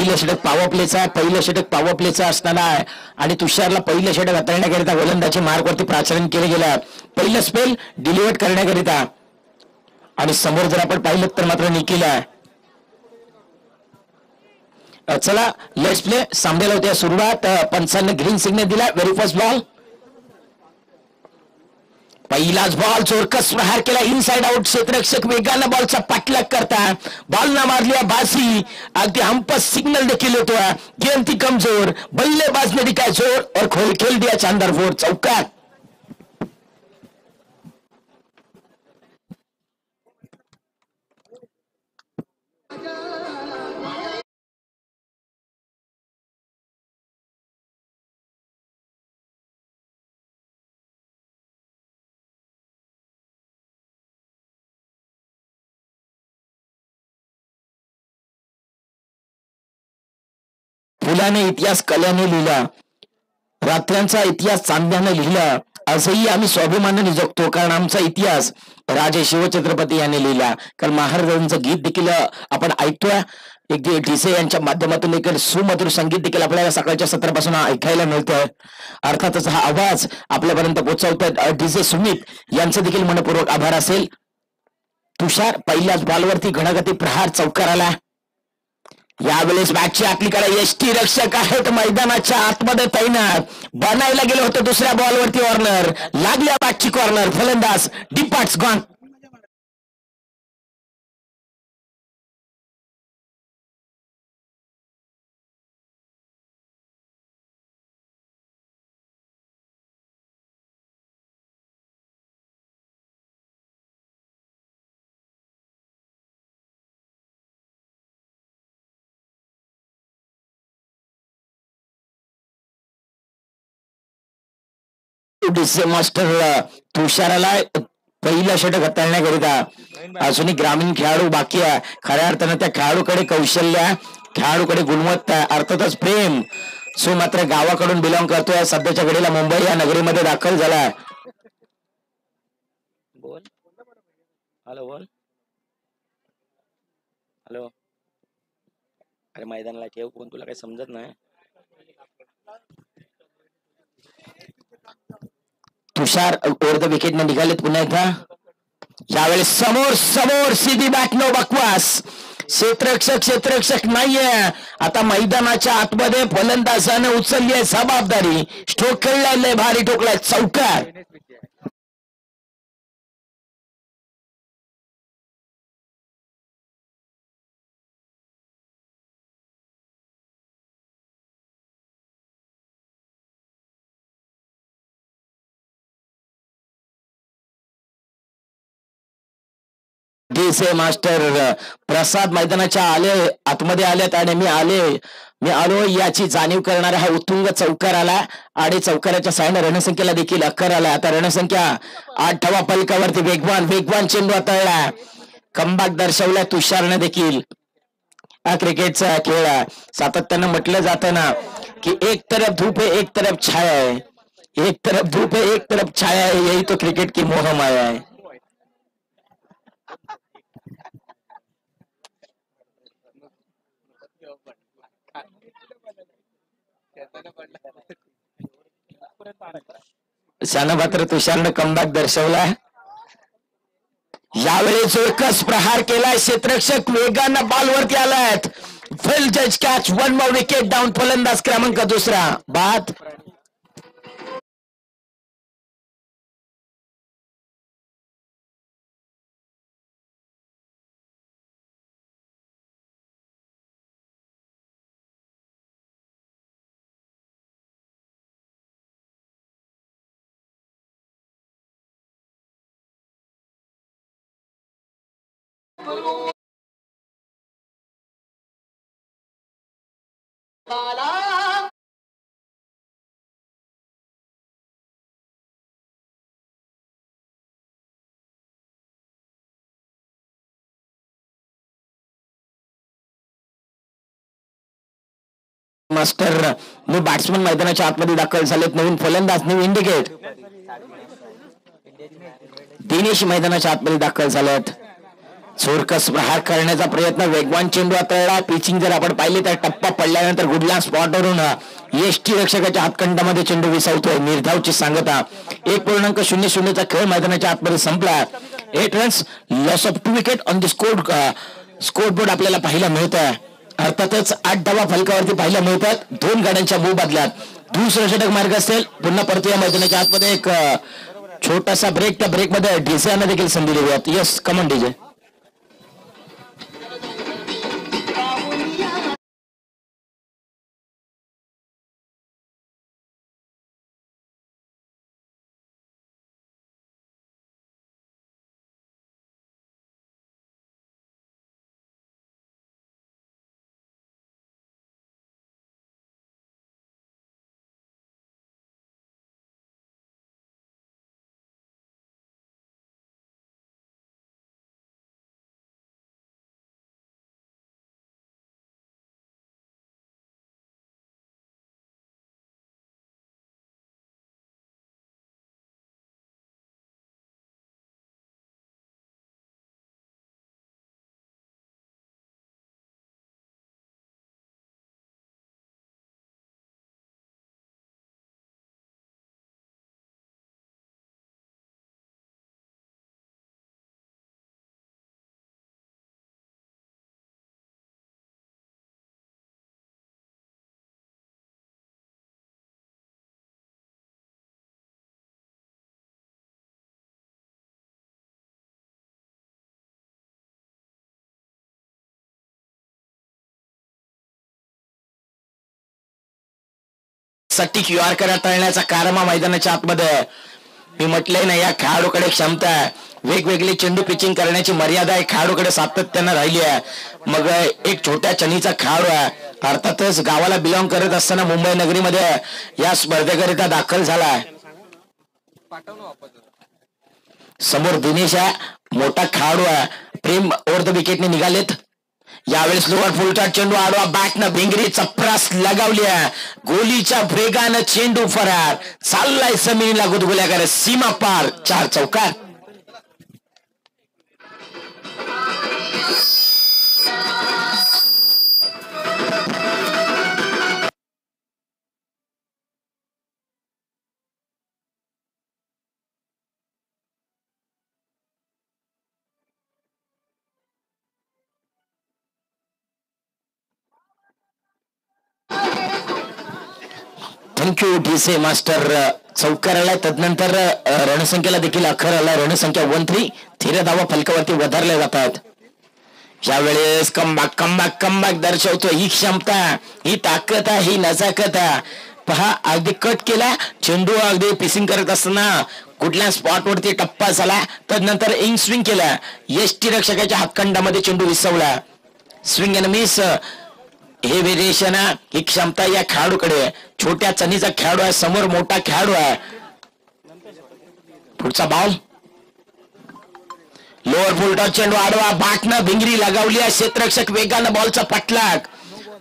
पहिलं षटक पॉवर प्लेचा, पहिलं षटक पॉवर प्लेचा असताना आणि तुषारला पहिलं षटक हाताळण्याकरिता गोलंदाजी मार्गवरती प्राचलन केलं गेलं. पहिलं स्पेल डिलिव्हर करण्याकरिता आणि समोर जर आपण पाहिलं तर मात्र निखिल आहे. चला लेट्स प्ले. सांभेला होत्या सुरुवात. पंचांना ग्रीन सिग्नल दिला. Very first ball. पहिलाच बॉल चोरकस प्रहार केला. Inside out. क्षेत्ररक्षक वेगानं बॉलचा पाठलाग करता बॉल न मारलिया बाजी. अगदी हमपस सिग्नल देखील होतो. गेम ती कमजोर. बल्लेबाजने दिखाया जोर और खेल दिया शानदार फोर. चौकार. फुलाने इतिहास कल्याने लिहिला. रात्र्यांचा इतिहास चांदण्याने लिहिला. असंही आम्ही स्वाभिमानाने जगतो कारण आमचा इतिहास राजे शिवछत्रपती यांनी लिहिला. कारण महाराजांचं गीत देखील आपण ऐकतोय. एक ढिसे यांच्या माध्यमातून देखील सुमधुर संगीत देखील आपल्याला सकाळच्या सत्रापासून ऐकायला मिळतंय. अर्थातच हा आवाज आपल्यापर्यंत पोहोचवतोय ढिसे सुमित यांचं देखील मनपूर्वक आभार असेल. तुषार पहिल्याच बॉलवरती घणागती प्रहार चौकार आला. यावेळेस मॅचची आपलीकडे यष्टी रक्षक आहेत मैदानाच्या आतमध्ये तैनात. बनायला गेलं होतं दुसऱ्या बॉलवरती कॉर्नर लागल्या. बॅटची कॉर्नर. फलंदाज डिपार्ट्स गॉन. डिसे मास्टर तुषाराला पहिलं षटक हाताळण्याकरिता अजूनही ग्रामीण खेळाडू बाकी आहे. खऱ्या अर्थानं त्या खेळाडूकडे कौशल्य, खेळाडूकडे गुणवत्ता, अर्थातच प्रेम. सो मात्र गावाकडून बिलॉंग करतोय. सध्याच्या घडीला मुंबई या नगरीमध्ये दाखल झाला. बोल. हॅलो बोल. हॅलो. अरे मैदानाला ठेव कोण, तुला काही समजत नाही. तुषार ओव्हर द विकेटने निघालेत पुन्हा एकदा. यावेळेस समोर समोर सीधी बॅट. नो बकवास. क्षेत्ररक्षक नाहीये आता मैदानाच्या आतमध्ये. फलंदाजाने उचलली आहे जबाबदारी. स्ट्रोक खेळलाय भारी ठोकलाय. चौकार. डीसे मास्टर प्रसाद मैदानाच्या आतमध्ये आलेत आणि मी आलो याची जाणीव करणारा हा उत्तुंग चौकार आला. आणि चौकाराच्या साईडने रणसंख्येला देखील अक्कर आला. आता रणसंख्या 8व्या फलकावरती वेगवान चेंडू हाताळला. कमबॅक दर्शवला तुषारने देखील. हा क्रिकेटचा खेळ सातत्यानं म्हटलं जातं ना की एक तरफ धूप है एक तरफ छाया है. एक तरफ धूप है एक तरफ छाया है. यही तो क्रिकेट की मोह माया है. शानभात्र तुषारनं कमबॅक दर्शवला. यावेळी जोरकस प्रहार केलाय. क्षेत्ररक्षक वेगानं बॉलवरती आलायत. वेल जज कॅच. 1 more wicket down. फलंदाज क्रमांक 2 बाद. मास्टर न्यू बॅट्समन मैदानाच्या आतमध्ये दाखल झालेत. नवीन फलंदाज न्यू इंडिकेट. दिनेश मैदानाच्या आतमध्ये दाखल झालेत. चोरकस प्रहार करण्याचा प्रयत्न, वेगवान चेंडू हाताळला. पिचिंग जर आपण पाहिली तर टप्पा पडल्यानंतर गुडला स्पॉटवरून यष्टी रक्षकाच्या हातखंडामध्ये चेंडू विसावतोय. निर्धावची सांगता. 1.00 खेळ मैदानाच्या आतमध्ये संपला. 8 runs, loss of 2 wicket on the scoreboard आपल्याला पाहायला मिळत आहे. अर्थातच 8 धावा फलकावरती पाहायला मिळतात 2 गाड्यांच्या मोबदल्यात. दुसरा षटक मार्ग असेल. पुन्हा परत या मैदानाच्या आतमध्ये एक छोटासा ब्रेक. त्या ब्रेकमध्ये डीजेना देखील संधी देऊयात. यस, कमन डीजे. साठी क्यूआर करा टाळण्याचा कारमा मैदानाच्या आतमध्ये. मी म्हटलंय ना, या खेळाडूकडे क्षमता आहे. वेगवेगळे चेंडू पिचिंग करण्याची मर्यादा आहे खेळाडूकडे सातत्यानं राहिली आहे. मग एक छोट्या चनीचा खेळाडू आहे. अर्थातच गावाला बिलॉंग करत असताना मुंबई नगरीमध्ये या स्पर्धेकरिता दाखल झाला. समोर दिनेश आहे, मोठा खेळाडू आहे. प्रेम ओव्हर द विकेटने निघालेत. यावेळेस लोअर फुलचा चेंडू आडवा बॅटनं भिंगरी चप्रास लगावली. गोलीच्या वेगानं चेंडू फरार चाललाय जमिनीला गुदगुल्या सीमा पार. 4 चौकार. Thank you DC master. चौकार आला. तदनंतर रणसंख्येला देखील अखर आला. रणसंख्या 1-3. 13 धावा फलकावरती वधारल्या जातात. यावेळेस कमबॅक दर्शवतो. ही क्षमता, ही ताकद आहे, ही नजाकत आहे. पहा, अगदी कट केला चेंडू. अगदी पिसिंग करत असताना कुठल्या स्पॉटवरती टप्पा झाला. तदनंतर इन स्विंग केला. यष्टी रक्षकाच्या हातखंडामध्ये चेंडू विसवला. Swing and miss. हे व्हेरिएशन, ही क्षमता या खेळाडूकडे. छोट्या चनीचा खेळाडू आहे, समोर मोठा खेळाडू आहे. पुढचा बॉल. लोअर फुलटॉस चेंडू आडवा बॅटनं भिंगरी लगावली आहे. क्षेत्ररक्षक वेगानं बॉलचा पाठलाग.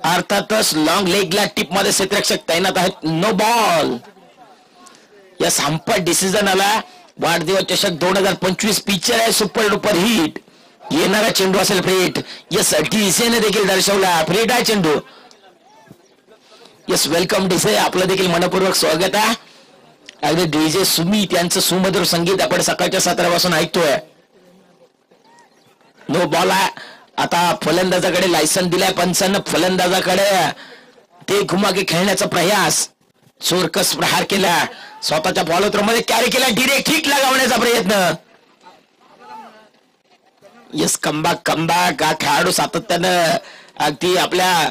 अर्थातच लॉंग लेगला टिप मध्ये क्षेत्ररक्षक तैनात आहेत. No ball. या संपत डिसिजन आला. वाढदिवस चषक 2025 पिक्चर आहे सुपर डुपर हिट. येणारा चेंडू असेल फ्रेट. यस, डीसेने देखील दर्शवला फ्रेट आहे चेंडू. Yes, welcome DC. आपलं देखील मनपूर्वक स्वागत आहे. अगदी डीजे सुमित यांचं सुमधुर संगीत आपण सकाळच्या 7 वाजून ऐकतोय. नो बॉल आहे. आता फलंदाजाकडे लायसन दिलाय पंचांना. फलंदाजाकडे ते घुमागे खेळण्याचा प्रयास. चोरकस प्रहार केला. स्वतःच्या बॉलमध्ये कॅरी केला. डिरेक्ट हिट लगावण्याचा प्रयत्न. Yes, comeback. हा खेळाडू सातत्यानं अगदी आपल्या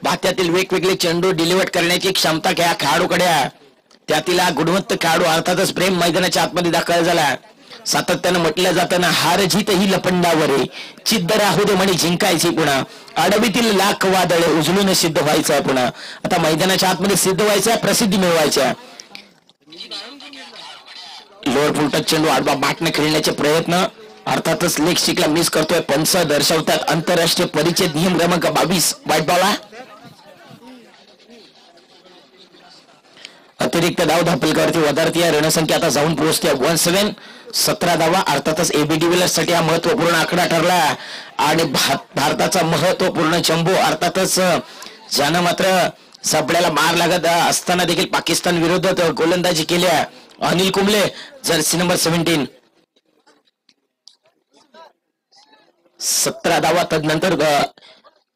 भात्यातील वेगवेगळे चेंडू डिलिव्हर करण्याची क्षमता या खेळाडूकडे आहे. त्यातील हा गुणवत्ता खेळाडू अर्थातच प्रेम मैदानाच्या आतमध्ये दाखल झाला. सातत्यानं म्हटलं जातं ना, हार जीत ही लपंडावर आहे. चिद्द राहू दे म्हणे जिंकायची पुन्हा. आडवीतील लाख वादळे उजळून सिद्ध व्हायचं आहे पुन्हा. आता मैदानाच्या आतमध्ये सिद्ध व्हायचं, प्रसिद्धी मिळवायच्या. लोअर फुलटॉस चेंडू आडवा बॅटने खेळण्याचे प्रयत्न. अर्थातच लेग स्टिकला मिस करतोय. पंच दर्शवतात आंतरराष्ट्रीय परिचय नियम क्रमांक 22. वाईट बॉल. अतिरिक्त धाव धापलकावरती वधारती आहे. रणसंख्या आता जाऊन पोहोचते 17. 17 धावा. अर्थातच एबी डिव्हिलियर्स साठी हा महत्वपूर्ण आकडा ठरला आणि भारताचा महत्वपूर्ण चंबू अर्थातच ज्यानं मात्र सापड्याला मार लागत असताना देखील पाकिस्तान विरोधात गोलंदाजी केल्या. Anil Kumble Jersey number 17. 17 धावा. तदनंतर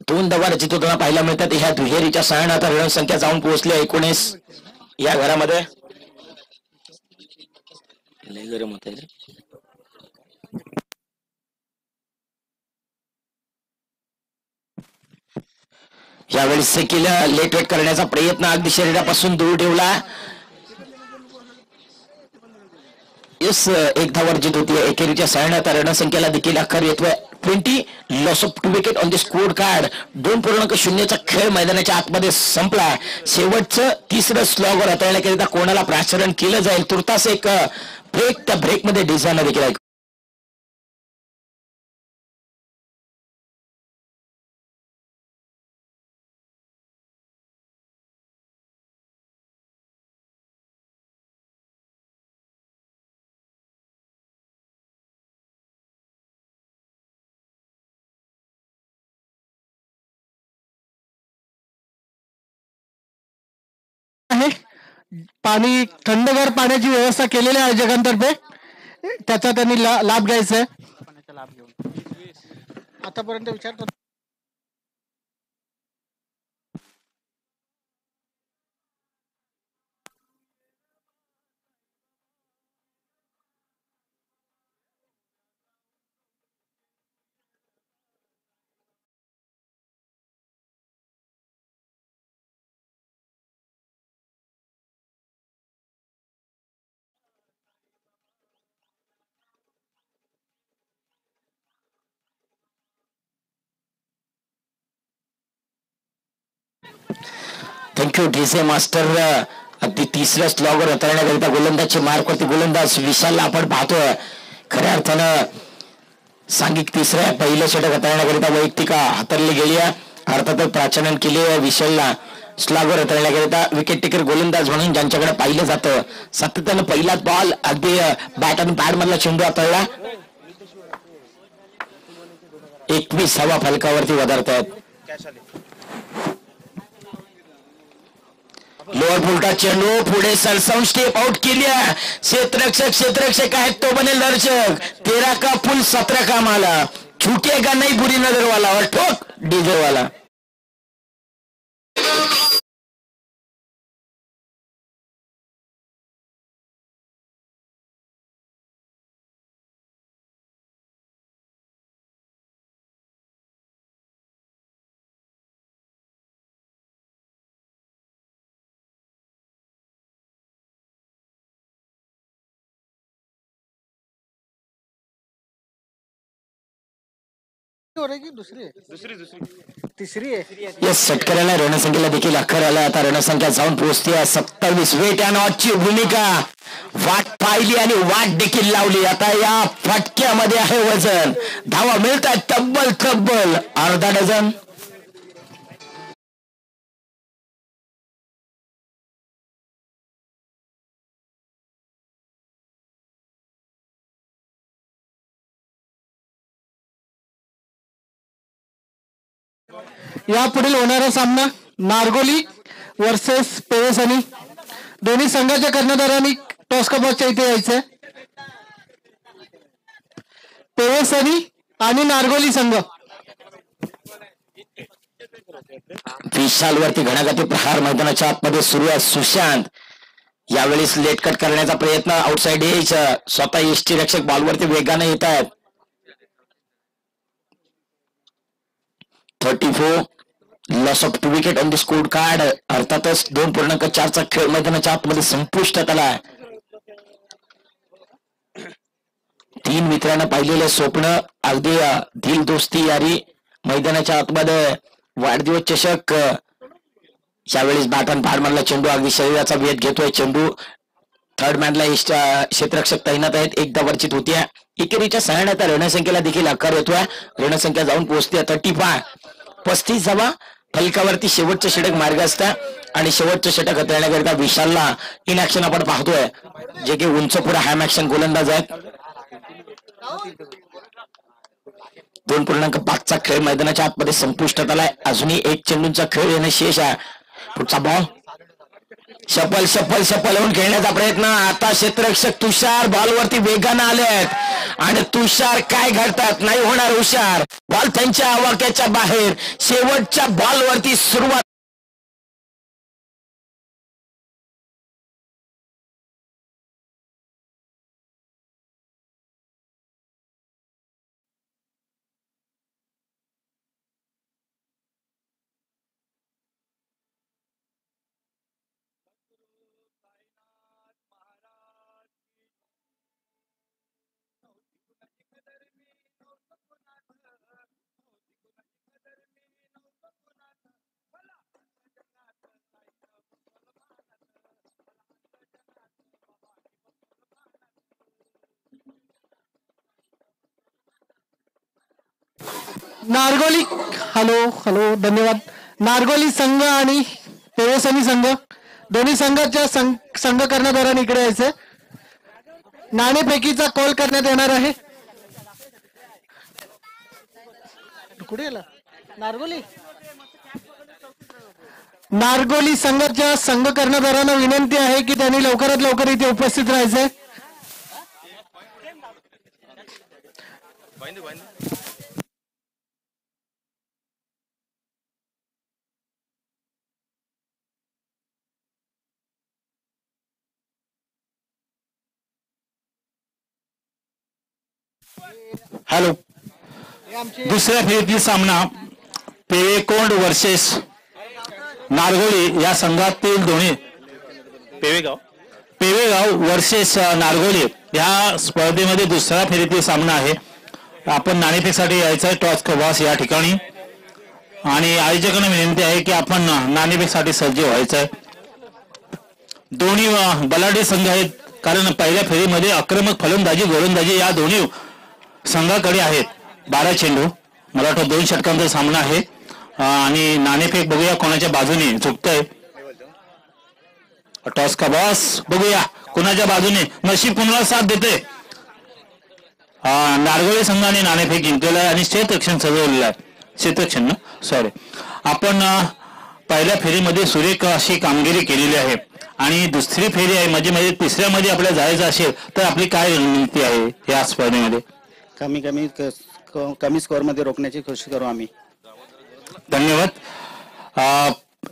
2 धावा रचित होताना पाहायला मिळतात. ह्या दुहेरीच्या सहाय्याने आता रणसंख्या जाऊन पोहोचली 19 या घरामध्ये. लय गरम होत आहे. यावेळी सेकील लेट वेट करण्याचा प्रयत्न अगदी शरीरापासून दूर ठेवला. यस, एक धाव अर्जित होती एकेरीच्या सहाय्याने आता रणसंख्येला देखील आकार येतोय 20. Loss of 2 wicket on the score card. 2.0चा खेळ मैदानाच्या आतमध्ये संपला. शेवटचं तिसरं स्लॉगर हाताळण्याकरिता कोणाला प्राचरण केलं जाईल. तुर्तास एक ब्रेक, त्या ब्रेकमध्ये डिझायनर देखील आहे. पाणी, थंडगार पाण्याची व्यवस्था केलेली आहे आयोजकांतर्फे. त्याचा त्यांनी लाभ घ्यायचा आहे. आतापर्यंत विचारतो. Thank you DJ master. अगदी तिसऱ्या स्लॉगर हाताळण्याकरिता गोलंदाजचे मार्कवरती गोलंदाज विशालला आपण पाहतोय. खऱ्या अर्थानं सांघिक तिसऱ्या पहिलं षटक हाताळण्याकरिता वैयक्तिक हाताळली गेली आहे. अर्थातच प्राचलन केले विशालला स्लॉगर हाताळण्याकरिता विकेट टेकर गोलंदाज म्हणून ज्यांच्याकडे पाहिलं जातं. सातत्यानं पहिलाच बॉल अगदी बॅट आणि पॅड मधला चेंडू हाताळला. 21 धावा फलकावरती वधारतायत. लोअर फुलटा चेंडू पुढे सरसावून स्टेप आउट केली. क्षेत्ररक्षक आहेत तो बनेल दर्शक. 13 का फुल 17 का माला. छूटेगा नहीं बुरी नजर वाला और ठोक डीजे वाला. तिसरी आहे. यस, षटकाराला रणसंख्येला देखील अखर आला. आता रणसंख्या जाऊन पोहोचते 27. वेट अँड वॉचची भूमिका. वाट पाहिली आणि वाट देखील लावली. आता या फटक्यामध्ये आहे वजन. धावा मिळतात तब्बल अर्धा डझन. यापुढील होणारा सामना नारगोली वर्सेस पेवेसनी. दोन्ही संघाच्या कर्णधारांनी टॉस कबॉक्सच्या इथे यायचंय. पेवेसनी आणि नारगोली संघ. विशालवरती घणाघाती प्रहार मैदानाच्या आतमध्ये सुरू आहे. सुशांत यावेळेस लेट कट करण्याचा प्रयत्न. Outside edge. स्वतः यष्टी रक्षक बॉलवरती वेगाने येत आहेत. 34. Loss of 2 wicket on the score card. अर्थातच 2.4चा खेळ मैदानाच्या आतमध्ये संपुष्टात आला. 3 मित्रांना पाहिलेले स्वप्न अगदी दिल दोस्ती यारी मैदानाच्या आतमध्ये. वाढदिवस चषक. यावेळेस बॅटन पॅड मधला चेंडू अगदी शरीराचा वेध घेतोय. चेंडू थर्ड मॅनला क्षेत्ररक्षक तैनात आहेत. एकदा वर्चित होत्या. एकेरीच्या सहाय्याने आता रणसंख्येला देखील आकार येतोय. रणसंख्या जाऊन पोहोचते 35. 35 धावा फलकावरती शेवटचं षटक मार्ग असता. आणि शेवटचं षटक हाताळण्याकरिता विशालला इन ऍक्शन आपण पाहतोय, जे की उंच पुढे हॅम ऍक्शन गोलंदाज आहेत. 2.5चा खेळ मैदानाच्या आतमध्ये संपुष्टात आलाय. अजूनही एक चेंडूंचा खेळ येणं शेष आहे. पुढचा बॉल शपल शपल शपल होऊन खेळण्याचा प्रयत्न. आता क्षेत्ररक्षक तुषार बॉलवरती वेगानं आले आहेत आणि तुषार काय घडतात, नाही होणार हुशार. बॉल त्यांच्या आवाक्याच्या बाहेर. शेवटच्या बॉलवरती सुरुवात. नारगोली हॅलो धन्यवाद. नारगोली संघ आणि पेवेसनी संघ दोन्ही संघाच्या संघ कर्णधारांनी इकडे यायचे. नाणेफेकीचा कॉल करण्यात येणार आहे. कुठे गेला नारगोली संघाच्या संघ कर्णधारांना विनंती आहे की त्यांनी लवकरात लवकर इथे उपस्थित राहायचे. हॅलो. दुसऱ्या फेरीतील सामना पेवेकोंड वर्सेस नारगोली या संघातील दोन्ही पेवेगाव वर्सेस नारगोली या स्पर्धेमध्ये दुसऱ्या फेरीतील सामना आहे. आपण नाणेफेकसाठी यायचं आहे टॉस बॉस या ठिकाणी आणि आयोजकांना विनंती आहे की आपण नाणेफेकसाठी सज्ज व्हायचं आहे. दोन्ही बलाढ्य संघ आहेत कारण पहिल्या फेरीमध्ये आक्रमक फलंदाजी गोलंदाजी या दोन्ही संघाकडे आहेत. 12 चेंडू, मला वाटतं 2 षटकांचा सामना आहे आणि नाणेफेक बघूया कोणाच्या बाजूने झुकतंय. टॉस का बॉस बघूया कोणाच्या बाजूने नशीब कोणाला साथ देते. नारगोली संघाने नाणेफेक जिंकलेला आहे आणि क्षेत्ररक्षण सजवलेलं आहे. क्षेत्ररक्षण सॉरी. आपण पहिल्या फेरीमध्ये सुरेख अशी कामगिरी केलेली आहे आणि दुसरी फेरी आहे म्हणजे तिसऱ्यामध्ये आपल्याला जायचं असेल तर आपली काय रणनीती आहे या स्पर्धेमध्ये. कमी स्कोअर मध्ये रोखण्याची कोशिश करू आम्ही. धन्यवाद.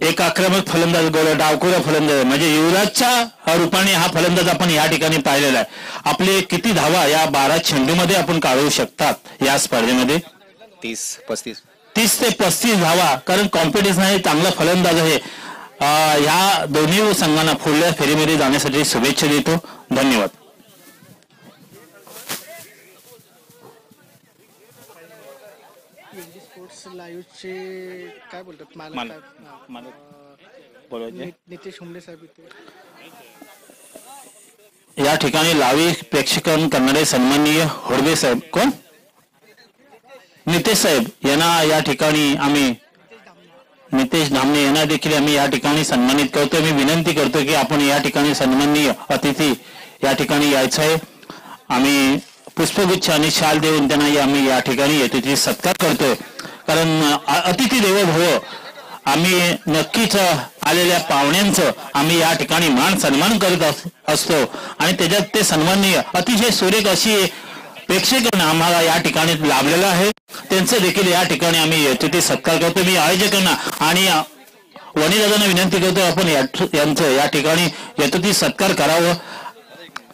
एक आक्रमक फलंदाज डावखुरा फलंदाज म्हणजे युवराजच्या रूपाने हा फलंदाज आपण या ठिकाणी पाहिलेला आहे. आपले किती धावा या 12 चेंडूमध्ये आपण काढू शकतात या स्पर्धेमध्ये. 30 ते 35 धावा कारण कॉम्पिटिशन आहे, चांगला फलंदाज आहे. ह्या दोन्ही संघांना पुढल्या फेरीमध्ये जाण्यासाठी शुभेच्छा देतो. धन्यवाद. लाईव्हचे काय बोलतात नितेश हुंबळे साहेब या ठिकाणी लावी प्रेक्षकन करणारे सन्माननीय होडगे साहेब कोण नितेश साहेब यांना या ठिकाणी आम्ही नितेश धामणे यांना देखील आम्ही या ठिकाणी सन्मानित करतो. मी विनंती करतो की आपण या ठिकाणी सन्माननीय अतिथी या ठिकाणी यायचं आहे. आम्ही पुष्पगुच्छ आणि शाल देऊन त्यांना आम्ही या ठिकाणी अतिथी सत्कार करतोय कारण अतिथी देवो भव. आम्ही नक्कीच आलेल्या पाहुण्यांचं आम्ही या ठिकाणी मान सन्मान करत असतो आणि त्याच्यात ते सन्माननीय अतिशय सुरेख अशी प्रेक्षकांना आम्हाला या ठिकाणी लाभलेलं आहे. त्यांचं देखील या ठिकाणी आम्ही अतिथी सत्कार करतो. मी आयोजकांना आणि वणीदादांना विनंती करतो आपण यांचं या ठिकाणी यथोचित सत्कार करावं.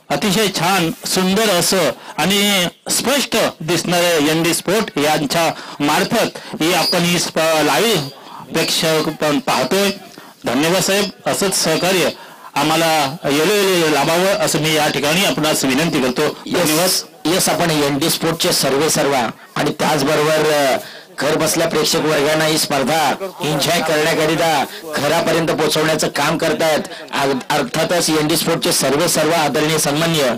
अतिशय छान सुंदर असं आणि स्पष्ट दिसणारे एनडी स्पोर्ट यांच्या मार्फत ही आपण ही लाईव्ह प्रेक्षक पाहतोय. धन्यवाद साहेब. असंच सहकार्य आम्हाला येलो लाभावं असं मी या ठिकाणी आपणास विनंती करतो. धन्यवाद. यस आपण एनडी स्पोर्टचे सर्व आणि त्याचबरोबर घर बसल्या प्रेक्षक वर्गांना ही स्पर्धा एन्जॉय करण्याकरिता घरापर्यंत पोहोचवण्याचं काम करतायत. अर्थातच एनडी स्पोर्टचे सर्व आदरणीय सन्मान्य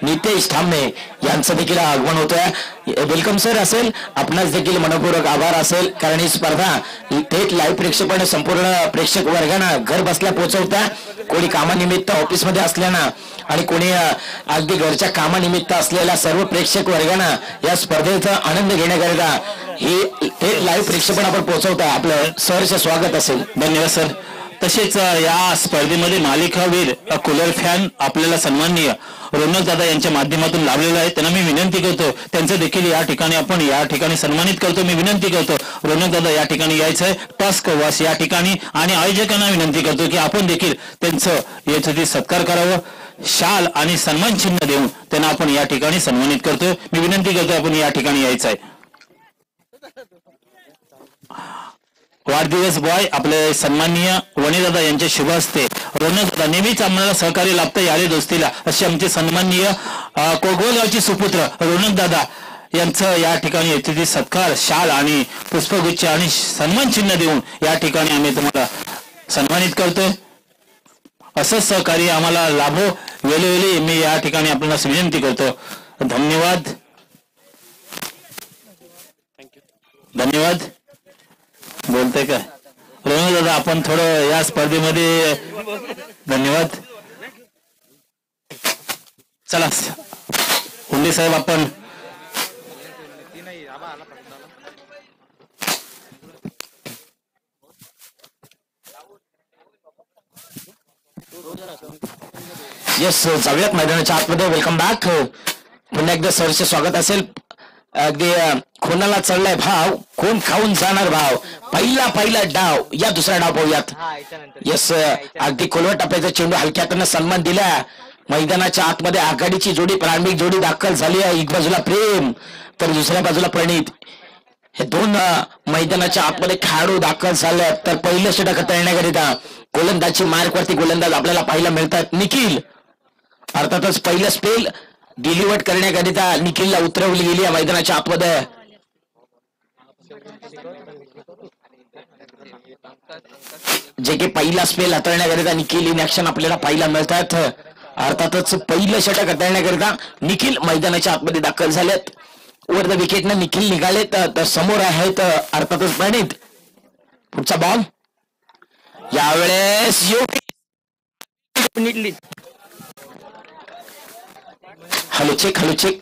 नितेश धामणे यांचं देखील आगमन होतोय. वेलकम सर असेल, आपणास देखील मनपूर्वक आभार असेल, कारण ही स्पर्धा थेट लाईव्ह प्रेक्षेपण संपूर्ण प्रेक्षक वर्गांना घर बसल्या पोहोचवता. कोणी कामानिमित्त ऑफिसमध्ये असल्यानं आणि कोणी अगदी घरच्या कामानिमित्त असलेल्या सर्व प्रेक्षक वर्गांना या स्पर्धेचा आनंद घेण्याकरिता हे थेट लाईव्ह प्रेक्षेपण आपण पोहोचवता. आपलं सहर्ष स्वागत असेल. धन्यवाद सर. तसेच या स्पर्धेमध्ये मालिकावीर कूलर फॅन आपल्याला सन्माननीय रोनक दादा यांच्या माध्यमातून लाभलेला आहे. त्यांना मी विनंती करतो, त्यांचं देखील या ठिकाणी सन्मानित करतो. मी विनंती करतो रोनक दादा या ठिकाणी यायचं आहे, टास्क वास या ठिकाणी, आणि आयोजकांना विनंती करतो की आपण देखील त्यांचं यासाठी सत्कार करावं. शाल आणि सन्मान चिन्ह देऊन त्यांना आपण या ठिकाणी सन्मानित करतो. मी विनंती करतो आपण या ठिकाणी यायचं आहे. वाढदिवस बॉय आपले सन्माननीय वणीदादा यांच्या शुभ हस्ते रोनक दादा नेहमीच आम्हाला सहकार्य लाभतं यारे दोस्तीला, असे आमचे सन्माननीय कोगवलगावचे सुपुत्र रोनक दादा यांचं या ठिकाणी अतिथी सत्कार, शाल आणि पुष्पगुच्छ आणि सन्मान चिन्ह देऊन या ठिकाणी आम्ही तुम्हाला सन्मानित करतोय. असंच सहकार्य आम्हाला लाभो वेळोवेळी मी या ठिकाणी आपल्याला विनंती करतो. धन्यवाद. धन्यवाद. बोलतोय काय रोहन दादा, आपण थोडं या स्पर्धेमध्ये. धन्यवाद. चला हुंडे साहेब, आपण येस जाऊयात मैदानाच्या आतमध्ये. Welcome back. पुन्हा एकदा सरचे स्वागत असेल. अगदी कोणाला चढलाय भाव, कोण खाऊन जाणार भाव, पहिला डाव, या दुसरा डाव पाहूयात. येस अगदी खोलवर टप्प्याचा चेंडू हलक्यातनं सन्मान दिला. मैदानाच्या आतमध्ये आघाडीची जोडी, प्रारंभिक जोडी दाखल झाली आहे. एक बाजूला प्रेम तर दुसऱ्या बाजूला प्रणित. हे दोन मैदानाच्या आतमध्ये खेळाडू दाखल झाले. तर पहिलं षटक हाताळण्याकरिता गोलंदाजची मार्कवरती गोलंदाज आपल्याला पाहायला मिळतात. निखिल, अर्थातच पहिलं स्पेल डिलिव्हर करण्याकरिता निखिलला उतरवली गेली या मैदानाच्या आतमध्ये. जे की पहिला स्पेल हाताळण्याकरिता निखिल इन ऍक्शन आपल्याला पाहायला मिळतात. अर्थातच पहिलं षटक हाताळण्याकरिता निखिल मैदानाच्या आतमध्ये दाखल झालेत. वर द विकेटनं निखिल निघालेत. तर समोर आहेत अर्थातच प्रणित. पुढचा बॉल यावेळेस hello check. Hello check.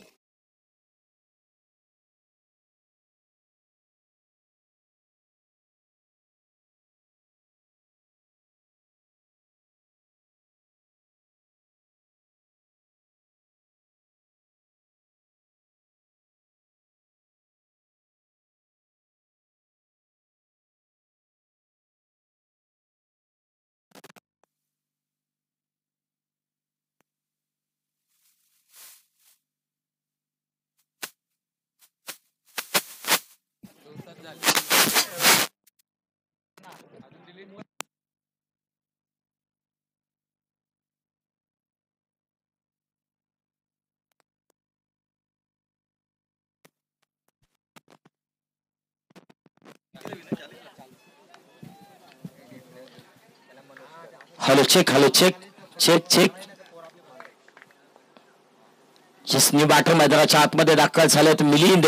New batter मैदानाच्या आतमध्ये दाखल झालेत. मिलिंद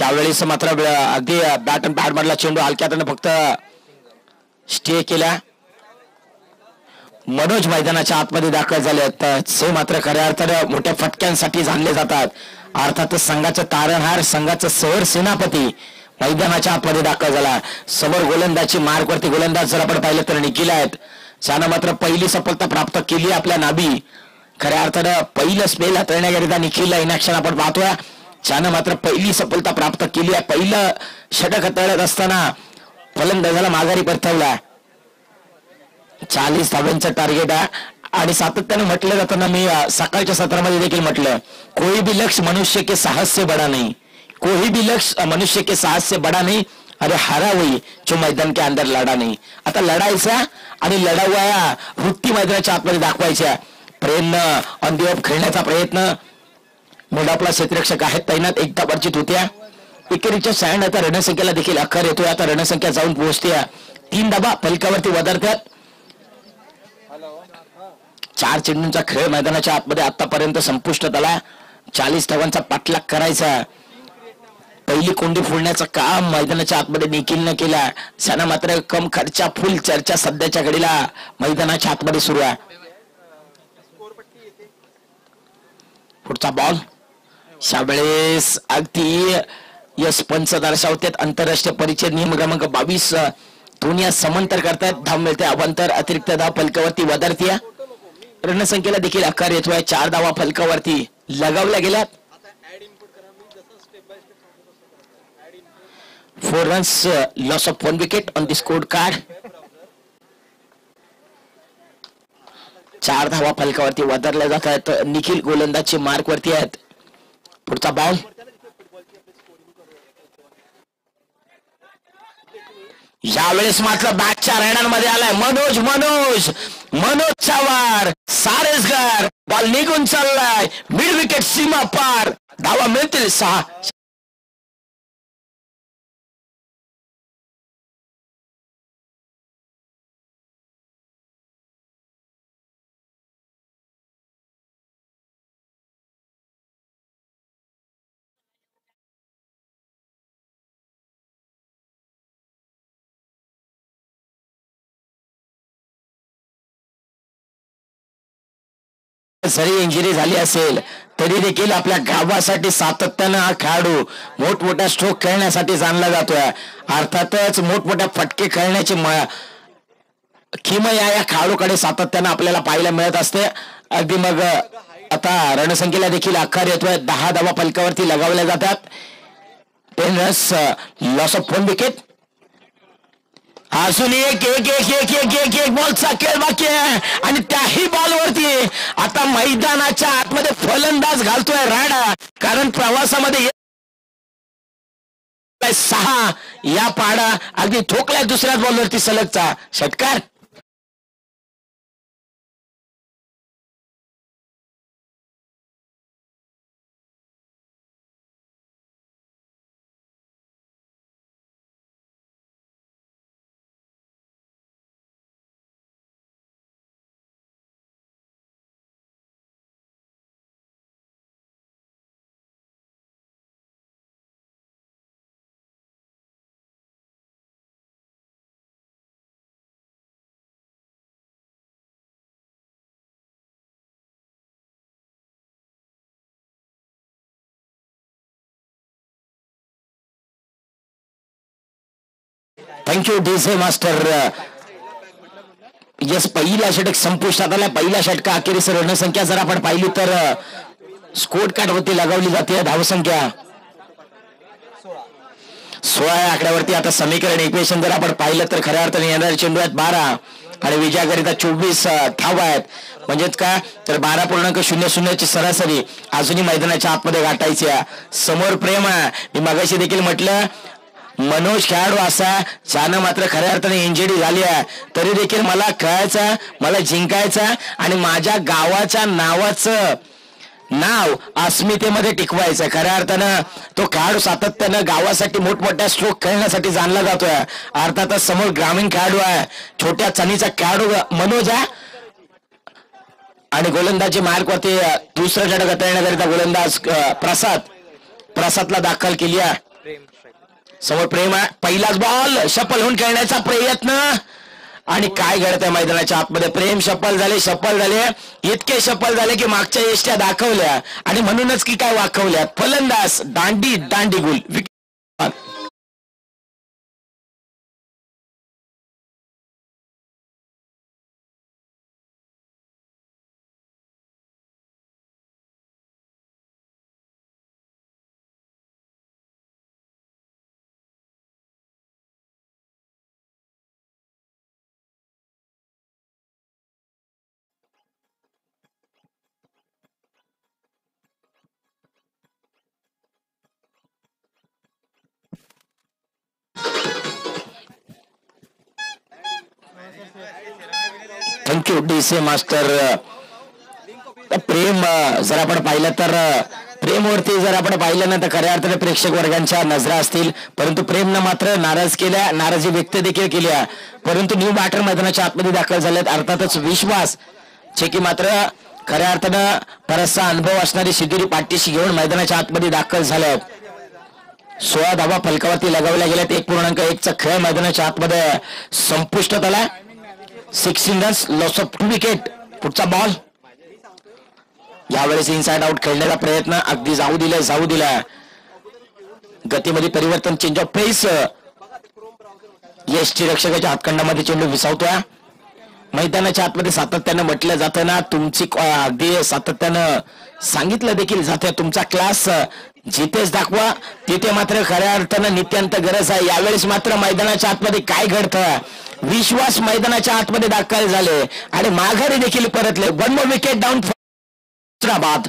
यावेळेस मात्र अगदी बॅट अँड पॅड मधला चेंडू हलक्यातनं फक्त स्टे केला. मनोज मैदानाच्या आतमध्ये दाखल झालेत. से मात्र खऱ्या अर्थाने मोठ्या फटक्यांसाठी जाणले जातात. अर्थातच संघाचं तारणहार, संघाचं सहर सेनापती मैदानाच्या आतमध्ये दाखल झाला. समोर गोलंदाजची मार्कवरती गोलंदाज जर आपण पाहिलं तर निखिल आहेत. त्यानं मात्र पहिली सफलता प्राप्त केली आपल्या नाबी. खऱ्या अर्थानं पहिलं स्पेल हाताळण्याकरिता निखिलला इनॅक्शन आपण पाहतोय. त्यानं मात्र पहिली सफलता प्राप्त केली आहे. पहिलं षटक हाताळत असताना फलंदाजाला माघारी परतवला. 40 धावांचं टार्गेट आहे. आणि सातत्याने म्हटलं जाताना मी सकाळच्या सत्रामध्ये देखील म्हटलं, कोई भी लक्ष्य मनुष्य के साहस से बड़ा नहीं, कोई भी लक्ष्य मनुष्य के साहस से बड़ा नहीं, अरे हारा वही जो मैदान के अंदर लढा नाही. आता लढायचा आणि लढावया वृत्ती मैदानाच्या आतमध्ये दाखवायच्या. प्रेमनं ऑन दी ऑफ खेळण्याचा प्रयत्न. मोडापला क्षेत्ररक्षक आहेत तैनात, एकदा परिचित होत्या. एकेरीच्या सँड आता रणसंख्येला देखील आकार येतोय. आता रणसंख्या जाऊन पोहोचते. 3 धाबा फलकावरती वधारतात. 4 चेंडूंचा खेळ मैदानाच्या आतमध्ये आतापर्यंत संपुष्टात आला. 40 धावांचा पाठलाग करायचा. पहिली कोंडी फोडण्याचं काम मैदानाच्या आतमध्ये निखिलनं केला. सना मात्र कम खर्चा फुल चर्चा सध्याच्या घडीला मैदानाच्या आतमध्ये सुरू आहे. पुढचा बॉल शावेळेस अगदी यश पंच दर्शवतात. आंतरराष्ट्रीय परिचय नियम क्रमांक 22 दोन्ही समांतर करतायत. धाव मिळते अवांतर. अतिरिक्त धाव फलकावरती वदरतीय. रणसंख्येला देखील आकार येतोय. 4 धावा फलकावरती लगावल्या गेल्यात. 4 runs loss of 1 wicket on the scored card. 4 धावा फलकावरती वदरल्या जात आहेत. निखिल गोलंदाजचे मार्क वरती आहेत. पुढचा बॉल यावेळेस मात्र बॅटच्या रॅडांमध्ये आलाय मनोजचा वार. सारसगर बॉल निघून चाललाय. मिड विकेट सीमा पार. धावा मिळतील 6. जरी इंजुरी झाली असेल तरी देखील आपल्या गावासाठी सातत्यानं हा खेळाडू मोठमोठ्या स्ट्रोक खेळण्यासाठी जाणला जातोय. अर्थातच मोठमोठ्या फटके खेळण्याची किमया या खेळाडूकडे सातत्यानं आपल्याला पाहायला मिळत असते. अगदी मग आता रणसंख्येला देखील आकार येतोय. 10 धावा फलकावरती लगावल्या जातात. 10 runs लॉस ऑफ 1 विकेट. अजून एक बॉलचा खेळ बाकी आहे आणि त्याही बॉलवरती आता मैदानाच्या आतमध्ये फलंदाज घालतोय राडा. कारण प्रवासामध्ये 6 या पाडा अगदी ठोकल्या. दुसऱ्याच बॉलवरती सलगचा षटकार. Thank you DJ master. यस पहिला षटक संपुष्टात आला. पहिल्या षटका अखेरीस रणसंख्या जर आपण पाहिली तर स्कोर कार्ड वरती लगावली जाते. धावसंख्या 16 या आकड्यावरती. आता समीकरण इक्वेशन जर आपण पाहिलं तर खऱ्या अर्थाने येणारे चेंडू आहेत 12 आणि विजयाकरिता 24 धावा आहेत. म्हणजेच का तर 12.00 ची सरासरी अजूनही मैदानाच्या आतमध्ये गाठायची. समोर प्रेम आहे. मी मगाशी देखील म्हटलं मनोज खेळाडू असा ज्यानं मात्र खऱ्या अर्थाने इंजुरी झाली आहे तरी देखील मला खेळायचं, मला जिंकायचं आणि माझ्या गावाच्या नावाचं नाव अस्मितेमध्ये टिकवायचं. खऱ्या अर्थानं तो खेळाडू सातत्यानं गावासाठी मोठमोठ्या स्ट्रोक खेळण्यासाठी जाणला जातोय. अर्थातच समोर ग्रामीण खेळाडू आहे. छोट्या चनीचा खेळाडू मनोज आहे आणि गोलंदाजी मार्कवरती दुसरा षटक हाताळण्याकरिता गोलंदाज प्रसादला दाखल केली आहे. समोर प्रेम आहे. पहिलाच बॉल शफल होऊन खेळण्याचा प्रयत्न आणि काय घडतंय मैदानाच्या आतमध्ये. प्रेम शफल झाले इतके शफल झाले की मागच्या यष्ट्या दाखवल्या आणि म्हणूनच की काय वाकवल्या. फलंदाज दांडी गुल. Thank you DC master. प्रेम जर आपण पाहिलं तर प्रेमवरती जर आपण पाहिलं ना तर खऱ्या अर्थाने प्रेक्षक वर्गांच्या नजरा असतील परंतु प्रेमनं मात्र नाराजी व्यक्त देखील केल्या. परंतु न्यू बॅटर मैदानाच्या आतमध्ये दाखल झालेत. अर्थातच विश्वास चेकी मात्र खऱ्या अर्थानं बराचसा अनुभव असणारी शिदुरी पाठीशी घेऊन मैदानाच्या आतमध्ये दाखल झाल्यात. 16 धावा फलकावरती लगावल्या गेल्यात. 1.1 चा खेळ मैदानाच्या आतमध्ये संपुष्टात आला. 16 रन्स, लॉस ऑफ 2 विकेट. पुढचा बॉल यावेळेस इनसाइड आउट खेळण्याचा प्रयत्न अगदी जाऊ दिला. गतीमध्ये परिवर्तन, चेंज ऑफ पेस. यष्टी रक्षकाच्या हातखंडामध्ये चेंडू विसावतोय. मैदानाच्या आतमध्ये सातत्यानं म्हटलं जातं ना, तुमची अगदी सातत्यानं सांगितलं देखील जातं, तुमचा क्लास जिथेच दाखवा तिथे मात्र खऱ्या अर्थानं नित्यांत गरज आहे. यावेळेस मात्र मैदानाच्या आतमध्ये काय घडतं, विश्वास मैदानाच्या आतमध्ये दाखल झाले आणि माघारी देखील परतले. 1 मोर विकेट डाऊन बाद.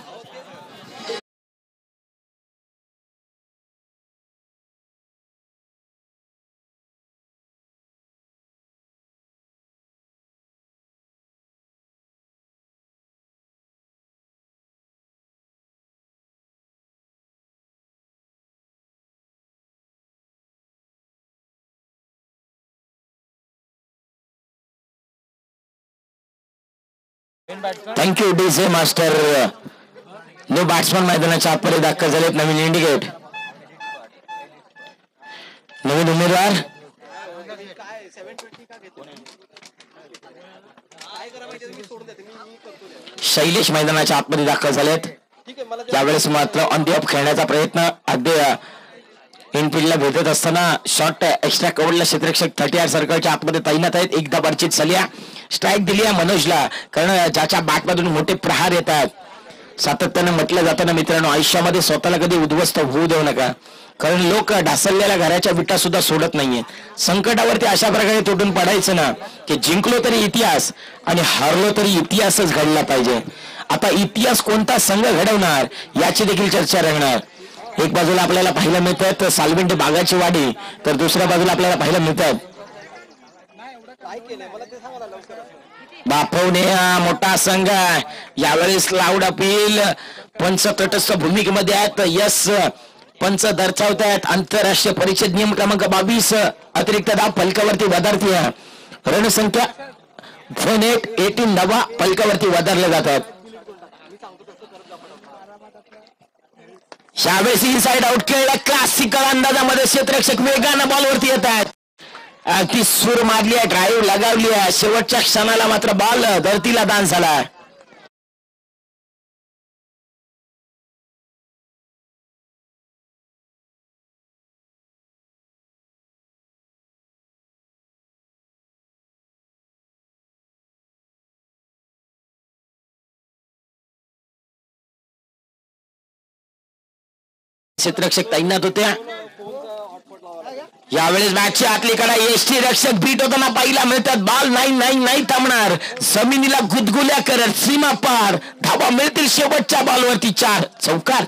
Thank you DJ master. New batsman मैदानाच्या आतमध्ये दाखल झालेत. नवीन इंडिकेट, नवीन उमेदवार शैलेश मैदानाच्या आतमध्ये दाखल झालेत. यावेळेस मात्र ऑन दी ऑफ खेळण्याचा प्रयत्न अगदी इनफिल्डला भेटत असताना शॉट एक्स्ट्रा कव्हरला क्षेत्ररक्षक 38 सर्कलच्या आतमध्ये तैनात आहेत. एकदा बर्चित सलिया स्ट्राईक दिली आहे मनोजला, कारण ज्याच्या बॅटमधून मोठे प्रहार येतात. सातत्यानं म्हटलं जातं ना मित्रांनो, आयुष्यामध्ये स्वतःला कधी उद्ध्वस्त होऊ देऊ नका, कारण लोक ढासळलेल्या घराच्या विटा सुद्धा सोडत नाहीये. संकटावरती अशा प्रकारे तुटून पडायचं ना की जिंकलो तरी इतिहास आणि हारलो तरी इतिहासच घडला पाहिजे. आता इतिहास कोणता संघ घडवणार याची देखील चर्चा रंगणार. एक बाजूला आपल्याला पाहायला मिळतात सालविंडी बागाची वाडी, तर दुसऱ्या बाजूला आपल्याला पाहायला मिळतात बापवणे हा मोठा संघ. यावेळेस लाऊड अपील, पंच तटस्थ भूमिकेमध्ये आहेत. यस, पंच दर्शवत आहेत आंतरराष्ट्रीय परिषद नियम क्रमांक 22. अतिरिक्त धाव फलकावरती वधारती. रणसंख्या 18 धावा फलकावरती वधारल्या जातात. यावेळेस इनसाइड आउट खेळला. क्लासिकल अंदाजामध्ये क्षेत्ररक्षक वेगानं बॉलवरती येत आहेत. अगदी सूर मारली आहे, ड्राईव्ह लगावली आहे. शेवटच्या क्षणाला मात्र बॉल धरतीला दान झाला. क्षेत्ररक्षक तैनात होत्या. यावेळेस मॅचची आतली कडा यष्टी रक्षक बीट होताना पाहिला मिळतात. बॉल नाही थांबणार, जमिनीला गुदगुल्या करत सीमा पार धावा मिळतील. शेवटच्या बॉलवरती 4 चौकार.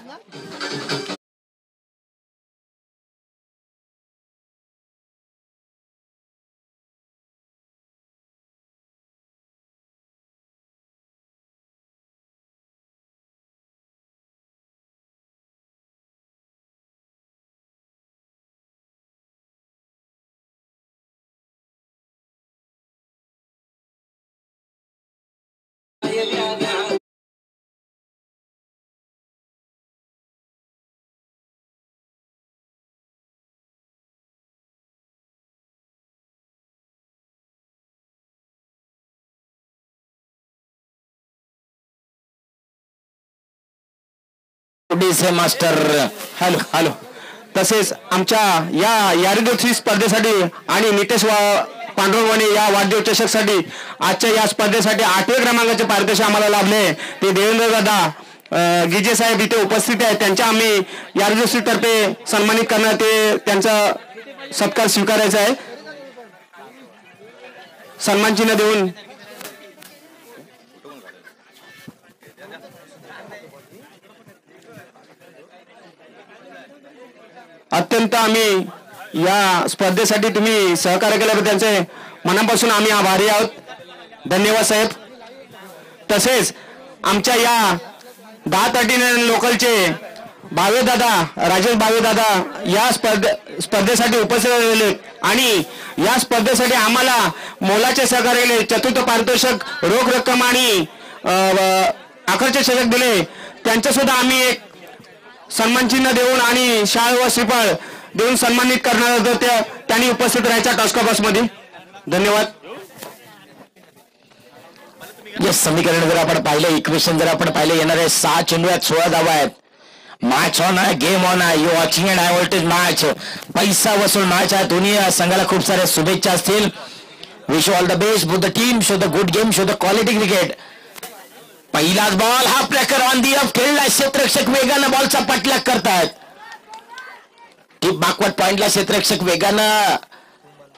DJ master hello. तसेच आमच्या या यारिदोथी स्पर्धेसाठी आणि नितेश पांडुरंगवाणी या वाढदिवस चषकसाठी आजच्या या स्पर्धेसाठी 8व्या क्रमांकाचे पारितोषिक आम्हाला लाभले. ते देवेंद्र दादा गिजे साहेब इथे उपस्थित आहेत. त्यांच्या आम्ही यारिदोथी तर्फे सन्मानित करण्यात त्यांचा सत्कार स्वीकारायचा आहे. सन्मान चिन्ह देऊन अत्यंत आम्ही या स्पर्धेसाठी तुम्ही सहकार्य केल्याबद्दल त्यांचे मनापासून आम्ही आभारी आहोत. धन्यवाद साहेब. तसेच आमच्या या 10-13 लोकलचे भावेदादा राजेश भावेदादा या स्पर्धेसाठी उपस्थित राहिले आणि या स्पर्धेसाठी आम्हाला मोलाचे सहकार्य केले. चतुर्थ पारितोषिक रोख रक्कम आणि आकर्षक चषक दिले त्यांच्या सुद्धा आम्ही एक सन्मान चिन्ह देऊन आणि शाल व श्रीफळ देऊन सन्मानित करणार होतो. त्यांनी उपस्थित राहायच्या टॉस्क बॉक्स मध्ये. धन्यवाद. समीकरण जर आपण पाहिलं, इक्वेशन जर आपण पाहिलं, येणारे 6 चेंडू आहेत, 16 धावा आहेत. मॅच ऑन आहे, गेम ऑन आहे. You watching and high voltage match, पैसा वसूल मॅच आहे. दोन्ही संघाला खूप साऱ्या शुभेच्छा असतील. Wish all the best for the team. Show the good game, show the quality cricket. पहिलाच बॉल हा प्रकार ऑन दी ऑफ खेळला. क्षेत्ररक्षक वेगानं बॉलचा पाठलाग करतात. टीप बॅकवर्ड पॉइंटला क्षेत्ररक्षक वेगानं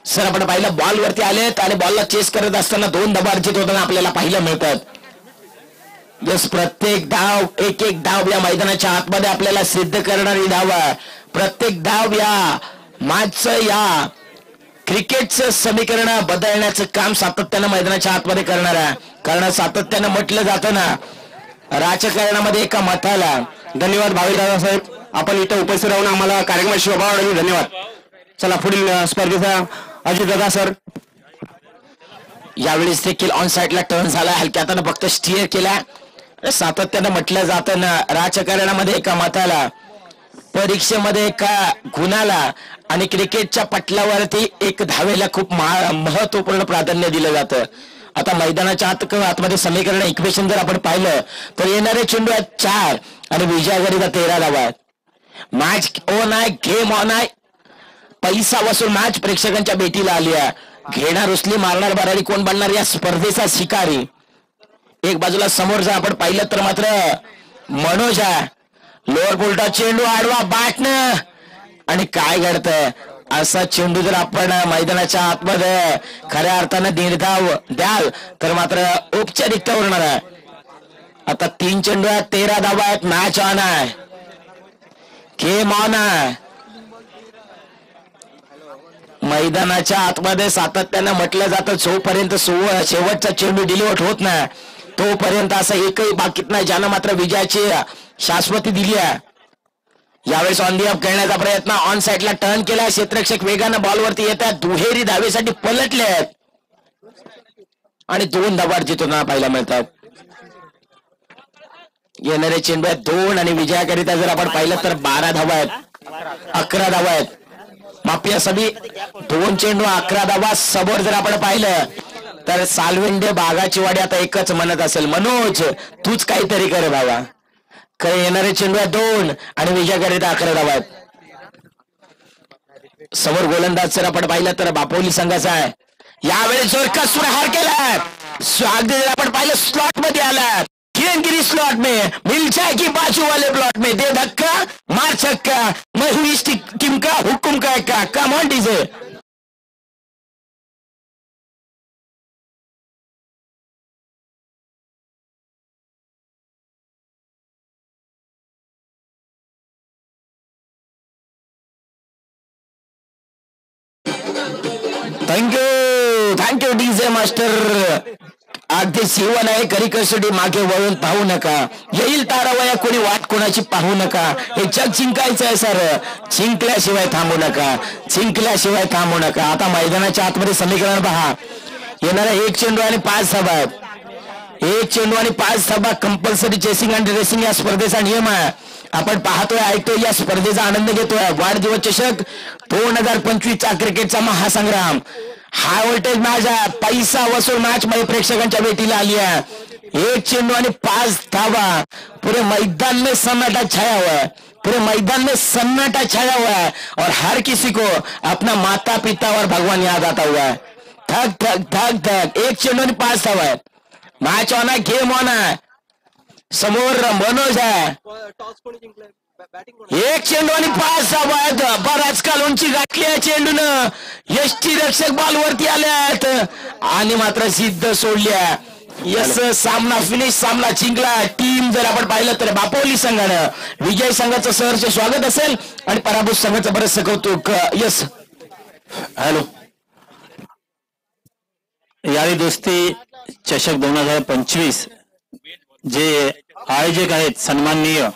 सर आपण पाहिलं बॉल वरती आलेत आणि बॉलला चेस करत असताना 2 धावा अर्जित होताना आपल्याला पाहायला मिळतात. जस प्रत्येक धाव एक धाव या मैदानाच्या आतमध्ये आपल्याला सिद्ध करणारी धाव आहे. प्रत्येक धाव या मॅचचं या क्रिकेटचं समीकरण बदलण्याचं काम सातत्यानं मैदानाच्या आतमध्ये करणार आहे. कारण सातत्यानं म्हटलं जातं ना, राजकारणामध्ये एका मताला. धन्यवाद भावी दादा साहेब, आपण इथं उपस्थित राहून आम्हाला कार्यक्रमात शोभा वाढवली. धन्यवाद. चला पुढील स्पर्धेचा अजित दादा सर. यावेळेस देखील ऑन साईडला टर्न झाला, हलक्या हातानं फक्त स्टिअर केला. सातत्यानं म्हटलं जातं ना, राजकारणामध्ये एका मताला, परीक्षेमध्ये एका गुणाला आणि क्रिकेटच्या पटलावरती एक धावेला खूप महत्वपूर्ण प्राधान्य दिलं जातं. आता मैदानाच्या आतमध्ये समीकरण इक्वेशन जर आपण पाहिलं तर येणारे चेंडू आहेत 4 आणि विजयागरीचा 13 धावा आहेत. मॅच ऑन आहे, गेम ऑन आहे. पैसा वसूल मॅच प्रेक्षकांच्या भेटीला आली आहे. घेणार उचली, मारणार बरारी, कोण बनणार या स्पर्धेचा शिकारी. एक बाजूला समोर जर आपण पाहिलं तर मात्र मनोज आहे. लोअर पोल्टा चेंडू आडवा बॅटनं आणि काय घडतंय असा चेंडू जर आपण मैदानाच्या आतमध्ये खऱ्या अर्थानं निर्धाव द्याल तर मात्र औपचारिकता उरणार आहे. आता 3 चेंडू आहेत, 13 धावा आहेत. मॅच ऑन आहे, गेम ऑन आहे. मैदानाच्या आतमध्ये सातत्यानं म्हटलं जातं जोपर्यंत शेवटचा चेंडू डिलिव्हर होत नाही तोपर्यंत असं एकही बाकीत नाही ज्यानं मात्र विजयाची शाश्वती दिली आहे. यावेळेस ऑन दी ऑफ खेळण्याचा प्रयत्न, ऑन साईडला टर्न केला. क्षेत्ररक्षक वेगानं बॉलवरती येतात, दुहेरी धावेसाठी पलटले आहेत आणि 2 धावा अर्जित होताना पाहायला मिळतात. येणारे चेंडू आहेत 2 आणि विजयाकरिता जर आपण पाहिलं तर 12 धावा आहेत, 11 धावा आहेत. माफिया सभी 2 चेंडू 11 धावा. समोर जर आपण पाहिलं तर सालवेंडे बागाची वाडी आता एकच म्हणत असेल, मनोज तूच काहीतरी कर बाबा. खरे येणारे चेंडू 2 आणि विजयाकरिता 11 धावा आहेत. समोर गोलंदाज जर आपण पाहिलं तर बापोली संघाचा आहे. यावेळी जोरकस सुरहार केलाय. अगदी जर आपण पाहिलं स्लॉट मध्ये आला, किरणगिरी स्लॉट में मिल जाएगी बाजू वाले प्लॉट में, दे धक्का मार छक्का, मैं हुई इस टीम का हुक्म का come on DJ. Thank you DJ master. अगदी जीवन आहे करी कसोटी, मागे वळून पाहू नका. येईल तारावया, कोणी वाट कोणाची पाहू नका. हे जग जिंकायचं आहे सर, जिंकल्याशिवाय थांबू नका, जिंकल्याशिवाय थांबू नका. आता मैदानाच्या आतमध्ये समीकरण पहा. येणारा 1 चेंडू आणि 5 धावा आहेत. 1 चेंडू आणि 5 धावा. कंपल्सरी चेसिंग अँड रेसिंग या स्पर्धेचा नियम आहे. आपण पाहतोय, ऐकतोय, या स्पर्धेचा आनंद घेतोय. वाढदिवस चषक 2025चा क्रिकेटचा महासंग्राम, हाय व्होल्टेज मॅच आहे. पैसा वसूल मॅच मध्ये प्रेक्षकांच्या भेटीला आली आहे. 1 चेंडू आणि 5 धावा. पूरे मैदान में सन्नाटा छाया हुआ है, पूरे मैदान में सन्नाटा छाया हुआ है और हर किसी को अपना माता पिता और भगवान याद आता हुआ है. धक धक धक धक. 1 चेंडू आणि 5 धावा आहे. मॅच ऑन आहे, गेम ऑन आहे. समोर मनोज आहे. 1 चेंडू आणि 5 धावा आहेत. बराच काल उंची गाठली आहे चेंडूनं. यष्टी रक्षक बॉलवरती आल्यात आणि मात्र सिद्ध सोडल्या. यस, सामना फिनिश, सामना जिंकला. टीम जर आपण पाहिलं तर बापोली संघानं, विजय संघाचं सहर्ष स्वागत असेल आणि पराभूत संघाचं बरंच कौतुक. Yes, hello. यारी दोस्ती चषक 2025 जे आयोजक आहेत सन्माननीय